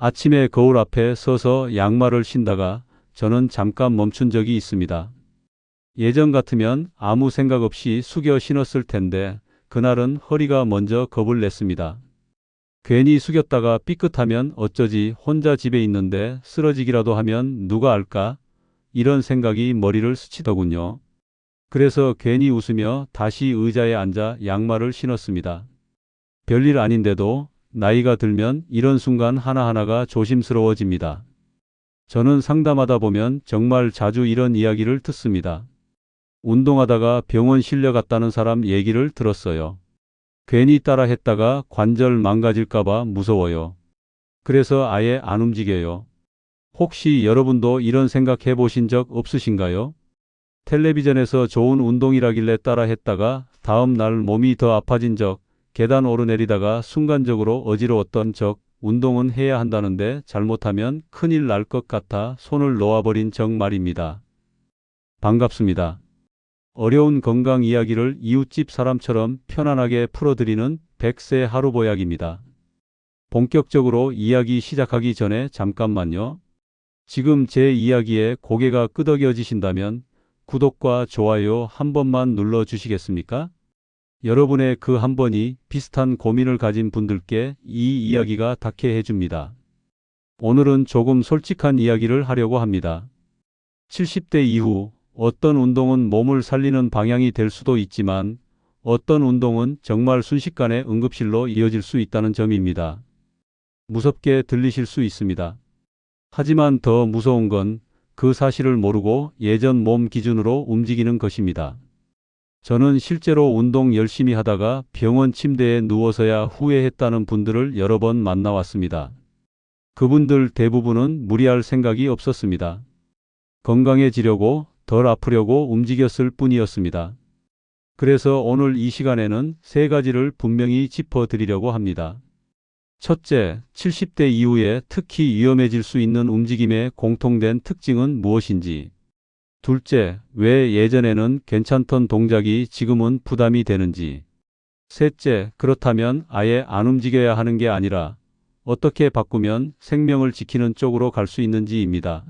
아침에 거울 앞에 서서 양말을 신다가 저는 잠깐 멈춘 적이 있습니다. 예전 같으면 아무 생각 없이 숙여 신었을 텐데 그날은 허리가 먼저 겁을 냈습니다. 괜히 숙였다가 삐끗하면 어쩌지, 혼자 집에 있는데 쓰러지기라도 하면 누가 알까? 이런 생각이 머리를 스치더군요. 그래서 괜히 웃으며 다시 의자에 앉아 양말을 신었습니다. 별일 아닌데도 나이가 들면 이런 순간 하나하나가 조심스러워집니다. 저는 상담하다 보면 정말 자주 이런 이야기를 듣습니다. 운동하다가 병원 실려갔다는 사람 얘기를 들었어요. 괜히 따라 했다가 관절 망가질까봐 무서워요. 그래서 아예 안 움직여요. 혹시 여러분도 이런 생각 해보신 적 없으신가요? 텔레비전에서 좋은 운동이라길래 따라 했다가 다음 날 몸이 더 아파진 적, 계단 오르내리다가 순간적으로 어지러웠던 적, 운동은 해야 한다는데 잘못하면 큰일 날 것 같아 손을 놓아버린 적 말입니다. 반갑습니다. 어려운 건강 이야기를 이웃집 사람처럼 편안하게 풀어드리는 100세 하루보약입니다. 본격적으로 이야기 시작하기 전에 잠깐만요. 지금 제 이야기에 고개가 끄덕여지신다면 구독과 좋아요 한 번만 눌러주시겠습니까? 여러분의 그 한 번이 비슷한 고민을 가진 분들께 이 이야기가 닿게 해줍니다. 오늘은 조금 솔직한 이야기를 하려고 합니다. 70대 이후 어떤 운동은 몸을 살리는 방향이 될 수도 있지만 어떤 운동은 정말 순식간에 응급실로 이어질 수 있다는 점입니다. 무섭게 들리실 수 있습니다. 하지만 더 무서운 건 그 사실을 모르고 예전 몸 기준으로 움직이는 것입니다. 저는 실제로 운동 열심히 하다가 병원 침대에 누워서야 후회했다는 분들을 여러 번 만나왔습니다. 그분들 대부분은 무리할 생각이 없었습니다. 건강해지려고, 덜 아프려고 움직였을 뿐이었습니다. 그래서 오늘 이 시간에는 세 가지를 분명히 짚어드리려고 합니다. 첫째, 70대 이후에 특히 위험해질 수 있는 움직임의 공통된 특징은 무엇인지. 둘째, 왜 예전에는 괜찮던 동작이 지금은 부담이 되는지. 셋째, 그렇다면 아예 안 움직여야 하는 게 아니라 어떻게 바꾸면 생명을 지키는 쪽으로 갈 수 있는지입니다.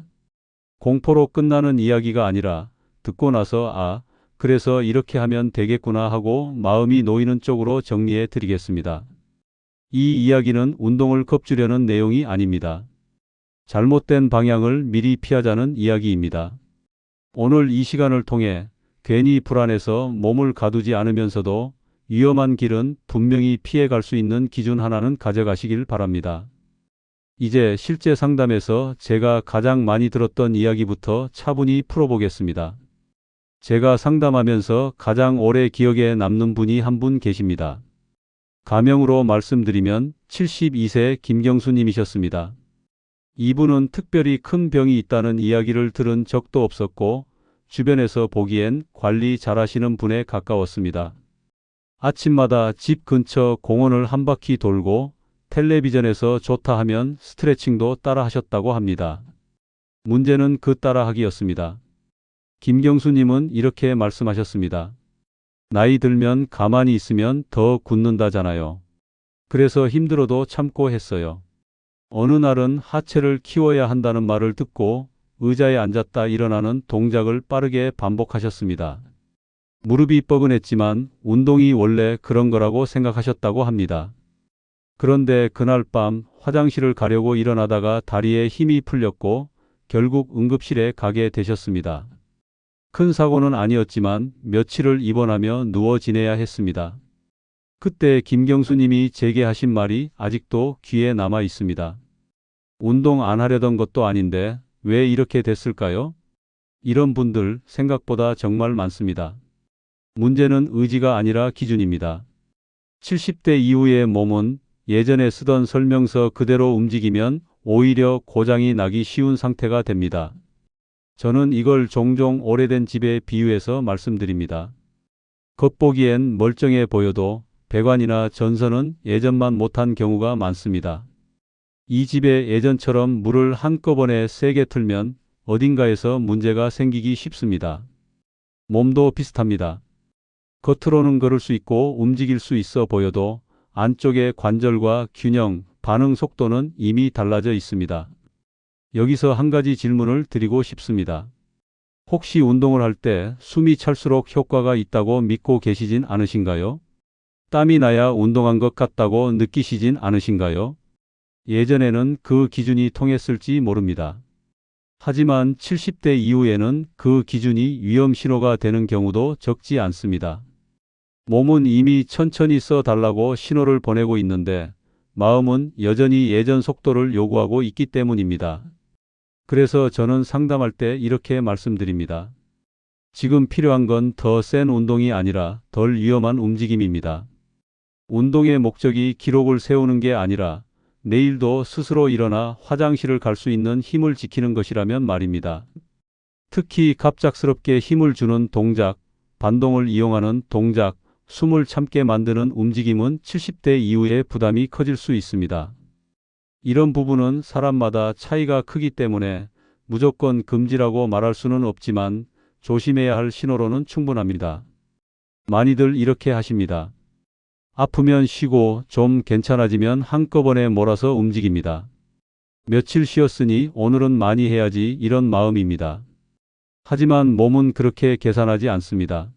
공포로 끝나는 이야기가 아니라 듣고 나서 그래서 이렇게 하면 되겠구나 하고 마음이 놓이는 쪽으로 정리해 드리겠습니다. 이 이야기는 운동을 겁주려는 내용이 아닙니다. 잘못된 방향을 미리 피하자는 이야기입니다. 오늘 이 시간을 통해 괜히 불안해서 몸을 가두지 않으면서도 위험한 길은 분명히 피해갈 수 있는 기준 하나는 가져가시길 바랍니다. 이제 실제 상담에서 제가 가장 많이 들었던 이야기부터 차분히 풀어보겠습니다. 제가 상담하면서 가장 오래 기억에 남는 분이 한 분 계십니다. 가명으로 말씀드리면 72세 김경수님이셨습니다. 이분은 특별히 큰 병이 있다는 이야기를 들은 적도 없었고 주변에서 보기엔 관리 잘하시는 분에 가까웠습니다. 아침마다 집 근처 공원을 한 바퀴 돌고 텔레비전에서 좋다 하면 스트레칭도 따라 하셨다고 합니다. 문제는 그 따라하기였습니다. 김경수님은 이렇게 말씀하셨습니다. 나이 들면 가만히 있으면 더 굳는다잖아요. 그래서 힘들어도 참고 했어요. 어느 날은 하체를 키워야 한다는 말을 듣고 의자에 앉았다 일어나는 동작을 빠르게 반복하셨습니다. 무릎이 뻐근했지만 운동이 원래 그런 거라고 생각하셨다고 합니다. 그런데 그날 밤 화장실을 가려고 일어나다가 다리에 힘이 풀렸고 결국 응급실에 가게 되셨습니다. 큰 사고는 아니었지만 며칠을 입원하며 누워 지내야 했습니다. 그때 김경수님이 제게 하신 말이 아직도 귀에 남아 있습니다. 운동 안 하려던 것도 아닌데 왜 이렇게 됐을까요? 이런 분들 생각보다 정말 많습니다. 문제는 의지가 아니라 기준입니다. 70대 이후의 몸은 예전에 쓰던 설명서 그대로 움직이면 오히려 고장이 나기 쉬운 상태가 됩니다. 저는 이걸 종종 오래된 집에 비유해서 말씀드립니다. 겉보기엔 멀쩡해 보여도 배관이나 전선은 예전만 못한 경우가 많습니다. 이 집에 예전처럼 물을 한꺼번에 세게 틀면 어딘가에서 문제가 생기기 쉽습니다. 몸도 비슷합니다. 겉으로는 걸을 수 있고 움직일 수 있어 보여도 안쪽의 관절과 균형, 반응 속도는 이미 달라져 있습니다. 여기서 한 가지 질문을 드리고 싶습니다. 혹시 운동을 할 때 숨이 찰수록 효과가 있다고 믿고 계시진 않으신가요? 땀이 나야 운동한 것 같다고 느끼시진 않으신가요? 예전에는 그 기준이 통했을지 모릅니다. 하지만 70대 이후에는 그 기준이 위험 신호가 되는 경우도 적지 않습니다. 몸은 이미 천천히 써달라고 신호를 보내고 있는데 마음은 여전히 예전 속도를 요구하고 있기 때문입니다. 그래서 저는 상담할 때 이렇게 말씀드립니다. 지금 필요한 건 더 센 운동이 아니라 덜 위험한 움직임입니다. 운동의 목적이 기록을 세우는 게 아니라 내일도 스스로 일어나 화장실을 갈 수 있는 힘을 지키는 것이라면 말입니다. 특히 갑작스럽게 힘을 주는 동작, 반동을 이용하는 동작, 숨을 참게 만드는 움직임은 70대 이후에 부담이 커질 수 있습니다. 이런 부분은 사람마다 차이가 크기 때문에 무조건 금지라고 말할 수는 없지만 조심해야 할 신호로는 충분합니다. 많이들 이렇게 하십니다. 아프면 쉬고 좀 괜찮아지면 한꺼번에 몰아서 움직입니다. 며칠 쉬었으니 오늘은 많이 해야지 이런 마음입니다. 하지만 몸은 그렇게 계산하지 않습니다.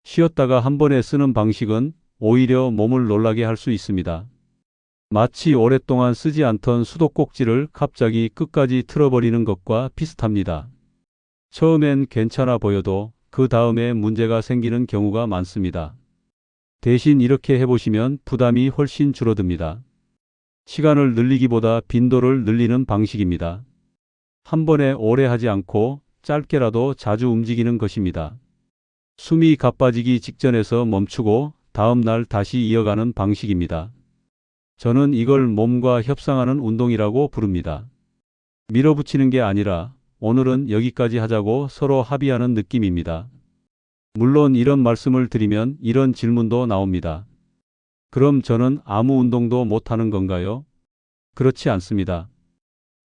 쉬었다가 한 번에 쓰는 방식은 오히려 몸을 놀라게 할 수 있습니다. 마치 오랫동안 쓰지 않던 수도꼭지를 갑자기 끝까지 틀어버리는 것과 비슷합니다. 처음엔 괜찮아 보여도 그 다음에 문제가 생기는 경우가 많습니다. 대신 이렇게 해보시면 부담이 훨씬 줄어듭니다. 시간을 늘리기보다 빈도를 늘리는 방식입니다. 한 번에 오래 하지 않고 짧게라도 자주 움직이는 것입니다. 숨이 가빠지기 직전에서 멈추고 다음 날 다시 이어가는 방식입니다. 저는 이걸 몸과 협상하는 운동이라고 부릅니다. 밀어붙이는 게 아니라 오늘은 여기까지 하자고 서로 합의하는 느낌입니다. 물론 이런 말씀을 드리면 이런 질문도 나옵니다. 그럼 저는 아무 운동도 못하는 건가요? 그렇지 않습니다.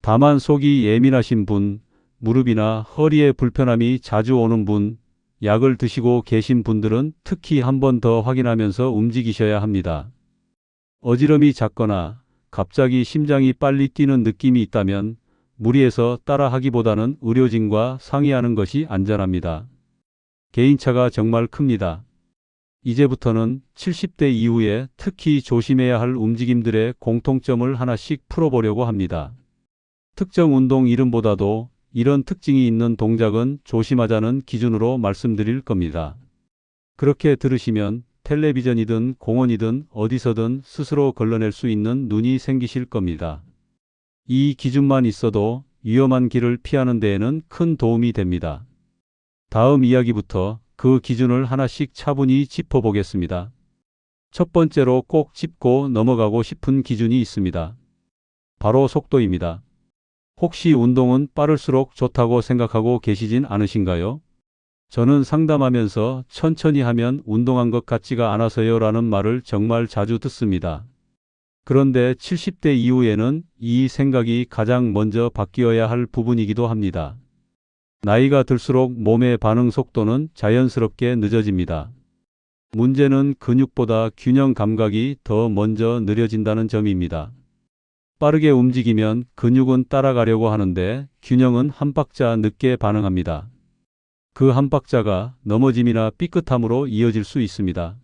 다만 속이 예민하신 분, 무릎이나 허리에 불편함이 자주 오는 분, 약을 드시고 계신 분들은 특히 한 번 더 확인하면서 움직이셔야 합니다. 어지럼이 작거나 갑자기 심장이 빨리 뛰는 느낌이 있다면 무리해서 따라하기보다는 의료진과 상의하는 것이 안전합니다. 개인차가 정말 큽니다. 이제부터는 70대 이후에 특히 조심해야 할 움직임들의 공통점을 하나씩 풀어보려고 합니다. 특정 운동 이름보다도 이런 특징이 있는 동작은 조심하자는 기준으로 말씀드릴 겁니다. 그렇게 들으시면 텔레비전이든 공원이든 어디서든 스스로 걸러낼 수 있는 눈이 생기실 겁니다. 이 기준만 있어도 위험한 길을 피하는 데에는 큰 도움이 됩니다. 다음 이야기부터 그 기준을 하나씩 차분히 짚어보겠습니다. 첫 번째로 꼭 짚고 넘어가고 싶은 기준이 있습니다. 바로 속도입니다. 혹시 운동은 빠를수록 좋다고 생각하고 계시진 않으신가요? 저는 상담하면서 천천히 하면 운동한 것 같지가 않아서요 라는 말을 정말 자주 듣습니다. 그런데 70대 이후에는 이 생각이 가장 먼저 바뀌어야 할 부분이기도 합니다. 나이가 들수록 몸의 반응 속도는 자연스럽게 늦어집니다. 문제는 근육보다 균형 감각이 더 먼저 느려진다는 점입니다. 빠르게 움직이면 근육은 따라가려고 하는데 균형은 한 박자 늦게 반응합니다. 그 한 박자가 넘어짐이나 삐끗함으로 이어질 수 있습니다.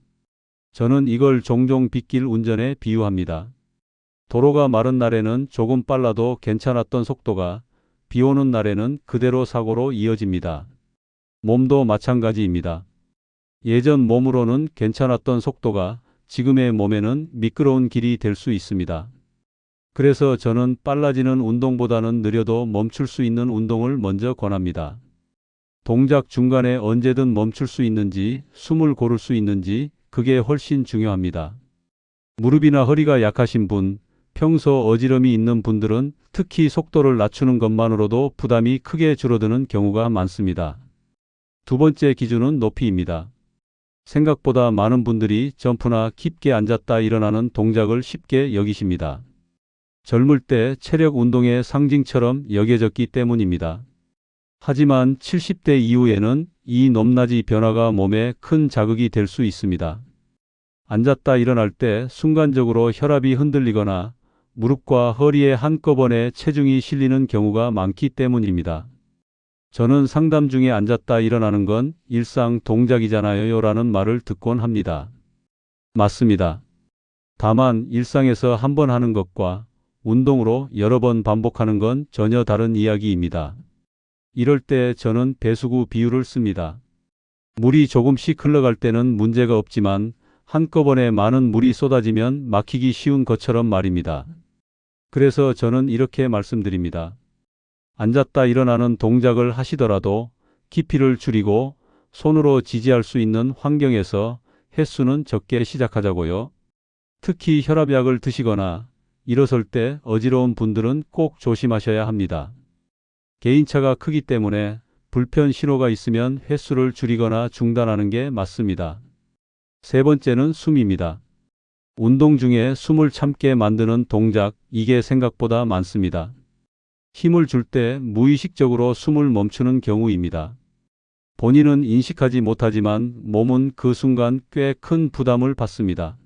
저는 이걸 종종 빗길 운전에 비유합니다. 도로가 마른 날에는 조금 빨라도 괜찮았던 속도가 비 오는 날에는 그대로 사고로 이어집니다. 몸도 마찬가지입니다. 예전 몸으로는 괜찮았던 속도가 지금의 몸에는 미끄러운 길이 될 수 있습니다. 그래서 저는 빨라지는 운동보다는 느려도 멈출 수 있는 운동을 먼저 권합니다. 동작 중간에 언제든 멈출 수 있는지, 숨을 고를 수 있는지 그게 훨씬 중요합니다. 무릎이나 허리가 약하신 분, 평소 어지럼이 있는 분들은 특히 속도를 낮추는 것만으로도 부담이 크게 줄어드는 경우가 많습니다. 두 번째 기준은 높이입니다. 생각보다 많은 분들이 점프나 깊게 앉았다 일어나는 동작을 쉽게 여기십니다. 젊을 때 체력 운동의 상징처럼 여겨졌기 때문입니다. 하지만 70대 이후에는 이 높낮이 변화가 몸에 큰 자극이 될 수 있습니다. 앉았다 일어날 때 순간적으로 혈압이 흔들리거나 무릎과 허리에 한꺼번에 체중이 실리는 경우가 많기 때문입니다. 저는 상담 중에 앉았다 일어나는 건 일상 동작이잖아요 라는 말을 듣곤 합니다. 맞습니다. 다만 일상에서 한 번 하는 것과 운동으로 여러 번 반복하는 건 전혀 다른 이야기입니다. 이럴 때 저는 배수구 비유를 씁니다. 물이 조금씩 흘러갈 때는 문제가 없지만 한꺼번에 많은 물이 쏟아지면 막히기 쉬운 것처럼 말입니다. 그래서 저는 이렇게 말씀드립니다. 앉았다 일어나는 동작을 하시더라도 깊이를 줄이고 손으로 지지할 수 있는 환경에서 횟수는 적게 시작하자고요. 특히 혈압약을 드시거나 일어설 때 어지러운 분들은 꼭 조심하셔야 합니다. 개인차가 크기 때문에 불편 신호가 있으면 횟수를 줄이거나 중단하는 게 맞습니다. 세 번째는 숨입니다. 운동 중에 숨을 참게 만드는 동작, 이게 생각보다 많습니다. 힘을 줄 때 무의식적으로 숨을 멈추는 경우입니다. 본인은 인식하지 못하지만 몸은 그 순간 꽤 큰 부담을 받습니다.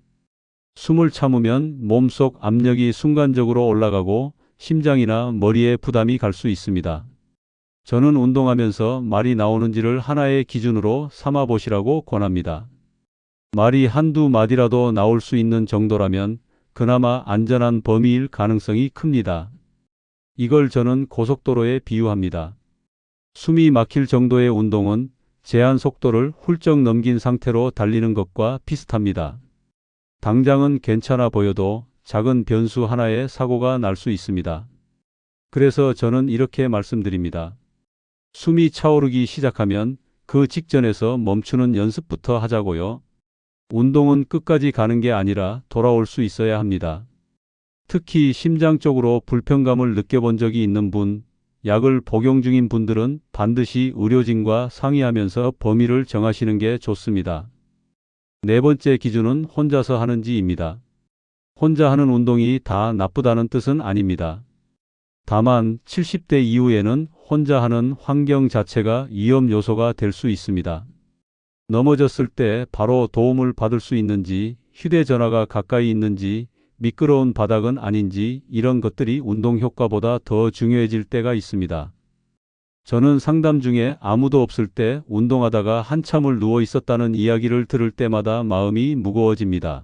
숨을 참으면 몸속 압력이 순간적으로 올라가고 심장이나 머리에 부담이 갈 수 있습니다. 저는 운동하면서 말이 나오는지를 하나의 기준으로 삼아 보시라고 권합니다. 말이 한두 마디라도 나올 수 있는 정도라면 그나마 안전한 범위일 가능성이 큽니다. 이걸 저는 고속도로에 비유합니다. 숨이 막힐 정도의 운동은 제한 속도를 훌쩍 넘긴 상태로 달리는 것과 비슷합니다. 당장은 괜찮아 보여도 작은 변수 하나에 사고가 날 수 있습니다. 그래서 저는 이렇게 말씀드립니다. 숨이 차오르기 시작하면 그 직전에서 멈추는 연습부터 하자고요. 운동은 끝까지 가는 게 아니라 돌아올 수 있어야 합니다. 특히 심장 쪽으로 불편감을 느껴본 적이 있는 분, 약을 복용 중인 분들은 반드시 의료진과 상의하면서 범위를 정하시는 게 좋습니다. 네 번째 기준은 혼자서 하는지입니다. 혼자 하는 운동이 다 나쁘다는 뜻은 아닙니다. 다만 70대 이후에는 혼자 하는 환경 자체가 위험 요소가 될 수 있습니다. 넘어졌을 때 바로 도움을 받을 수 있는지, 휴대전화가 가까이 있는지, 미끄러운 바닥은 아닌지 이런 것들이 운동 효과보다 더 중요해질 때가 있습니다. 저는 상담 중에 아무도 없을 때 운동하다가 한참을 누워 있었다는 이야기를 들을 때마다 마음이 무거워집니다.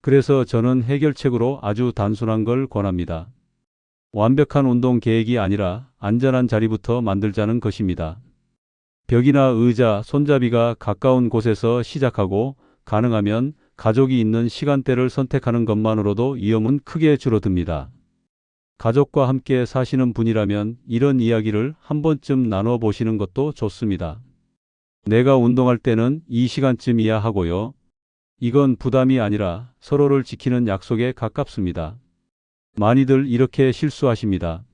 그래서 저는 해결책으로 아주 단순한 걸 권합니다. 완벽한 운동 계획이 아니라 안전한 자리부터 만들자는 것입니다. 벽이나 의자, 손잡이가 가까운 곳에서 시작하고 가능하면 가족이 있는 시간대를 선택하는 것만으로도 위험은 크게 줄어듭니다. 가족과 함께 사시는 분이라면 이런 이야기를 한 번쯤 나눠보시는 것도 좋습니다. 내가 운동할 때는 이 시간쯤이야 하고요. 이건 부담이 아니라 서로를 지키는 약속에 가깝습니다. 많이들 이렇게 실수하십니다.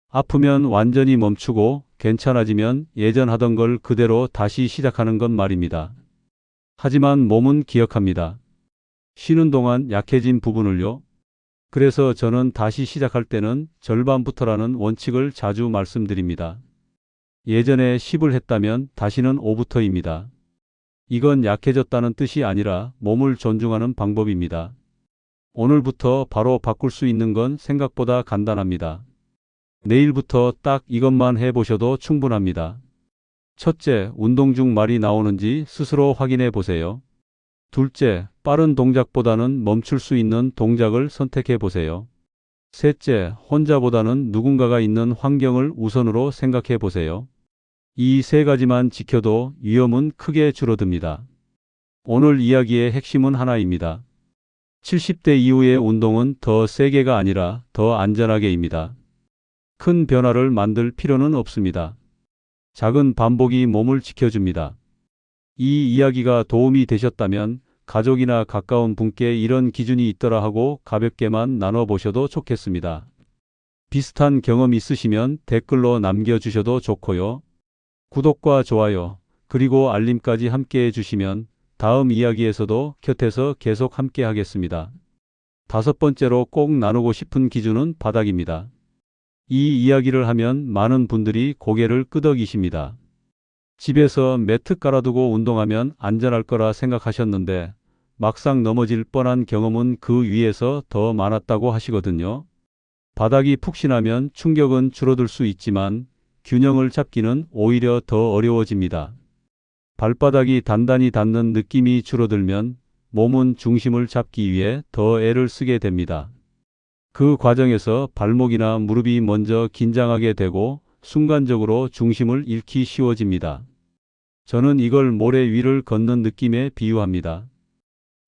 아프면 완전히 멈추고 괜찮아지면 예전 하던 걸 그대로 다시 시작하는 건 말입니다. 하지만 몸은 기억합니다. 쉬는 동안 약해진 부분을요. 그래서 저는 다시 시작할 때는 절반부터라는 원칙을 자주 말씀드립니다. 예전에 10을 했다면 다시는 5부터입니다. 이건 약해졌다는 뜻이 아니라 몸을 존중하는 방법입니다. 오늘부터 바로 바꿀 수 있는 건 생각보다 간단합니다. 내일부터 딱 이것만 해보셔도 충분합니다. 첫째, 운동 중 말이 나오는지 스스로 확인해 보세요. 둘째, 빠른 동작보다는 멈출 수 있는 동작을 선택해 보세요. 셋째, 혼자보다는 누군가가 있는 환경을 우선으로 생각해 보세요. 이 세 가지만 지켜도 위험은 크게 줄어듭니다. 오늘 이야기의 핵심은 하나입니다. 70대 이후의 운동은 더 세게가 아니라 더 안전하게입니다. 큰 변화를 만들 필요는 없습니다. 작은 반복이 몸을 지켜줍니다. 이 이야기가 도움이 되셨다면 가족이나 가까운 분께 이런 기준이 있더라 하고 가볍게만 나눠보셔도 좋겠습니다. 비슷한 경험 있으시면 댓글로 남겨주셔도 좋고요. 구독과 좋아요, 그리고 알림까지 함께 해주시면 다음 이야기에서도 곁에서 계속 함께 하겠습니다. 다섯 번째로 꼭 나누고 싶은 기준은 바닥입니다. 이 이야기를 하면 많은 분들이 고개를 끄덕이십니다. 집에서 매트 깔아두고 운동하면 안전할 거라 생각하셨는데 막상 넘어질 뻔한 경험은 그 위에서 더 많았다고 하시거든요. 바닥이 푹신하면 충격은 줄어들 수 있지만 균형을 잡기는 오히려 더 어려워집니다. 발바닥이 단단히 닿는 느낌이 줄어들면 몸은 중심을 잡기 위해 더 애를 쓰게 됩니다. 그 과정에서 발목이나 무릎이 먼저 긴장하게 되고 순간적으로 중심을 잃기 쉬워집니다. 저는 이걸 모래 위를 걷는 느낌에 비유합니다.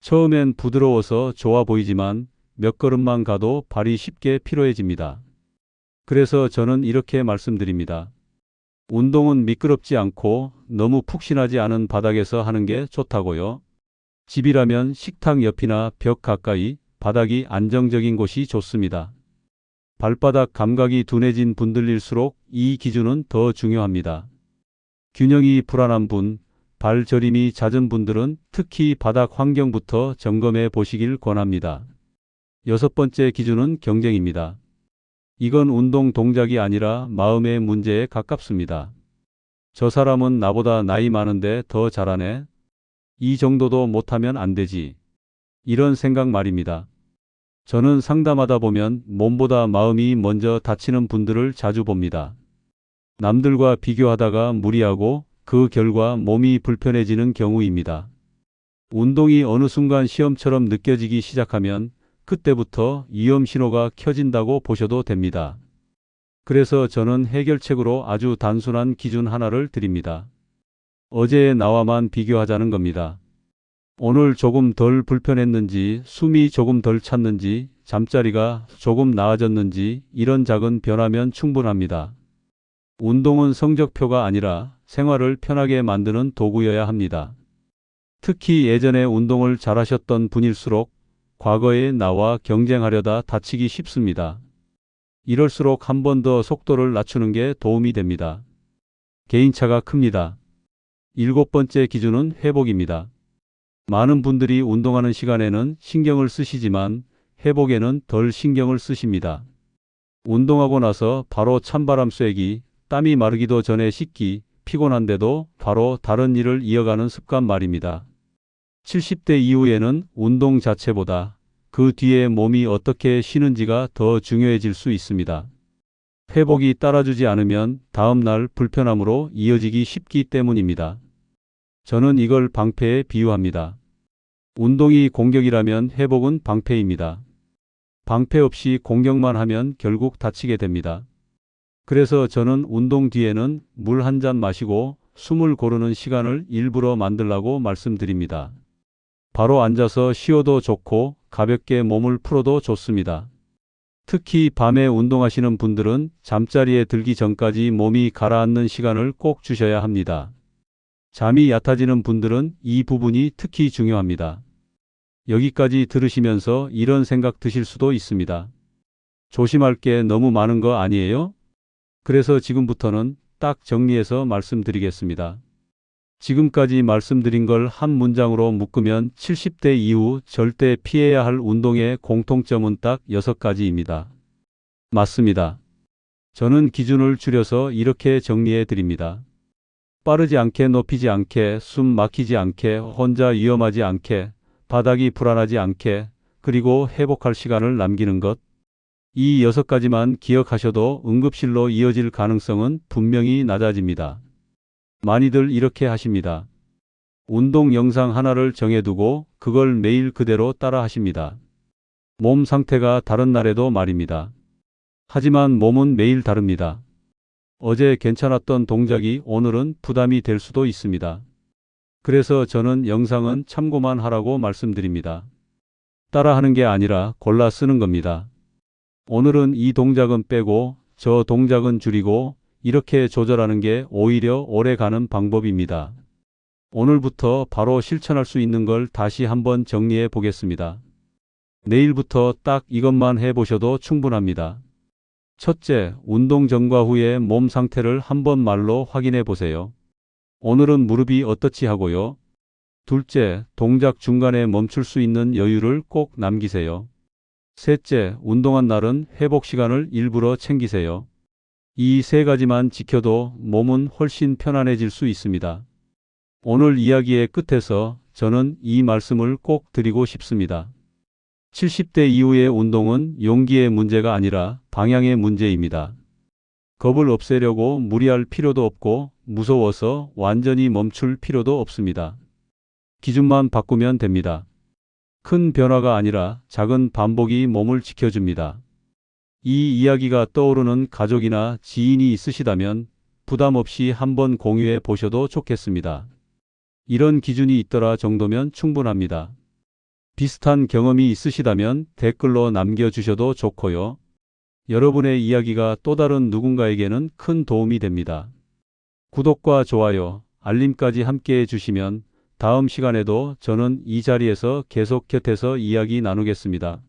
처음엔 부드러워서 좋아 보이지만 몇 걸음만 가도 발이 쉽게 피로해집니다. 그래서 저는 이렇게 말씀드립니다. 운동은 미끄럽지 않고 너무 푹신하지 않은 바닥에서 하는 게 좋다고요. 집이라면 식탁 옆이나 벽 가까이 바닥이 안정적인 곳이 좋습니다. 발바닥 감각이 둔해진 분들일수록 이 기준은 더 중요합니다. 균형이 불안한 분, 발 저림이 잦은 분들은 특히 바닥 환경부터 점검해 보시길 권합니다. 여섯 번째 기준은 경쟁입니다. 이건 운동 동작이 아니라 마음의 문제에 가깝습니다. 저 사람은 나보다 나이 많은데 더 잘하네. 이 정도도 못하면 안 되지. 이런 생각 말입니다. 저는 상담하다 보면 몸보다 마음이 먼저 다치는 분들을 자주 봅니다. 남들과 비교하다가 무리하고 그 결과 몸이 불편해지는 경우입니다. 운동이 어느 순간 시험처럼 느껴지기 시작하면 그때부터 위험 신호가 켜진다고 보셔도 됩니다. 그래서 저는 해결책으로 아주 단순한 기준 하나를 드립니다. 어제의 나와만 비교하자는 겁니다. 오늘 조금 덜 불편했는지, 숨이 조금 덜 찼는지, 잠자리가 조금 나아졌는지 이런 작은 변화면 충분합니다. 운동은 성적표가 아니라 생활을 편하게 만드는 도구여야 합니다. 특히 예전에 운동을 잘하셨던 분일수록 과거의 나와 경쟁하려다 다치기 쉽습니다. 이럴수록 한 번 더 속도를 낮추는 게 도움이 됩니다. 개인차가 큽니다. 일곱 번째 기준은 회복입니다. 많은 분들이 운동하는 시간에는 신경을 쓰시지만 회복에는 덜 신경을 쓰십니다. 운동하고 나서 바로 찬바람 쐬기, 땀이 마르기도 전에 씻기, 피곤한데도 바로 다른 일을 이어가는 습관 말입니다. 70대 이후에는 운동 자체보다 그 뒤에 몸이 어떻게 쉬는지가 더 중요해질 수 있습니다. 회복이 따라주지 않으면 다음날 불편함으로 이어지기 쉽기 때문입니다. 저는 이걸 방패에 비유합니다. 운동이 공격이라면 회복은 방패입니다. 방패 없이 공격만 하면 결국 다치게 됩니다. 그래서 저는 운동 뒤에는 물 한 잔 마시고 숨을 고르는 시간을 일부러 만들라고 말씀드립니다. 바로 앉아서 쉬어도 좋고 가볍게 몸을 풀어도 좋습니다. 특히 밤에 운동하시는 분들은 잠자리에 들기 전까지 몸이 가라앉는 시간을 꼭 주셔야 합니다. 잠이 얕아지는 분들은 이 부분이 특히 중요합니다. 여기까지 들으시면서 이런 생각 드실 수도 있습니다. 조심할 게 너무 많은 거 아니에요? 그래서 지금부터는 딱 정리해서 말씀드리겠습니다. 지금까지 말씀드린 걸 한 문장으로 묶으면 70대 이후 절대 피해야 할 운동의 공통점은 딱 6가지입니다. 맞습니다. 저는 기준을 줄여서 이렇게 정리해 드립니다. 빠르지 않게, 높이지 않게, 숨 막히지 않게, 혼자 위험하지 않게, 바닥이 불안하지 않게, 그리고 회복할 시간을 남기는 것. 이 6가지만 기억하셔도 응급실로 이어질 가능성은 분명히 낮아집니다. 많이들 이렇게 하십니다. 운동 영상 하나를 정해두고 그걸 매일 그대로 따라 하십니다. 몸 상태가 다른 날에도 말입니다. 하지만 몸은 매일 다릅니다. 어제 괜찮았던 동작이 오늘은 부담이 될 수도 있습니다. 그래서 저는 영상은 참고만 하라고 말씀드립니다. 따라하는 게 아니라 골라 쓰는 겁니다. 오늘은 이 동작은 빼고 저 동작은 줄이고 이렇게 조절하는 게 오히려 오래 가는 방법입니다. 오늘부터 바로 실천할 수 있는 걸 다시 한번 정리해 보겠습니다. 내일부터 딱 이것만 해보셔도 충분합니다. 첫째, 운동 전과 후의 몸 상태를 한번 말로 확인해 보세요. 오늘은 무릎이 어떻지 하고요. 둘째, 동작 중간에 멈출 수 있는 여유를 꼭 남기세요. 셋째, 운동한 날은 회복 시간을 일부러 챙기세요. 이 3가지만 지켜도 몸은 훨씬 편안해질 수 있습니다. 오늘 이야기의 끝에서 저는 이 말씀을 꼭 드리고 싶습니다. 70대 이후의 운동은 용기의 문제가 아니라 방향의 문제입니다. 겁을 없애려고 무리할 필요도 없고 무서워서 완전히 멈출 필요도 없습니다. 기준만 바꾸면 됩니다. 큰 변화가 아니라 작은 반복이 몸을 지켜줍니다. 이 이야기가 떠오르는 가족이나 지인이 있으시다면 부담 없이 한번 공유해 보셔도 좋겠습니다. 이런 기준이 있더라 정도면 충분합니다. 비슷한 경험이 있으시다면 댓글로 남겨주셔도 좋고요. 여러분의 이야기가 또 다른 누군가에게는 큰 도움이 됩니다. 구독과 좋아요, 알림까지 함께 해주시면 다음 시간에도 저는 이 자리에서 계속 곁에서 이야기 나누겠습니다.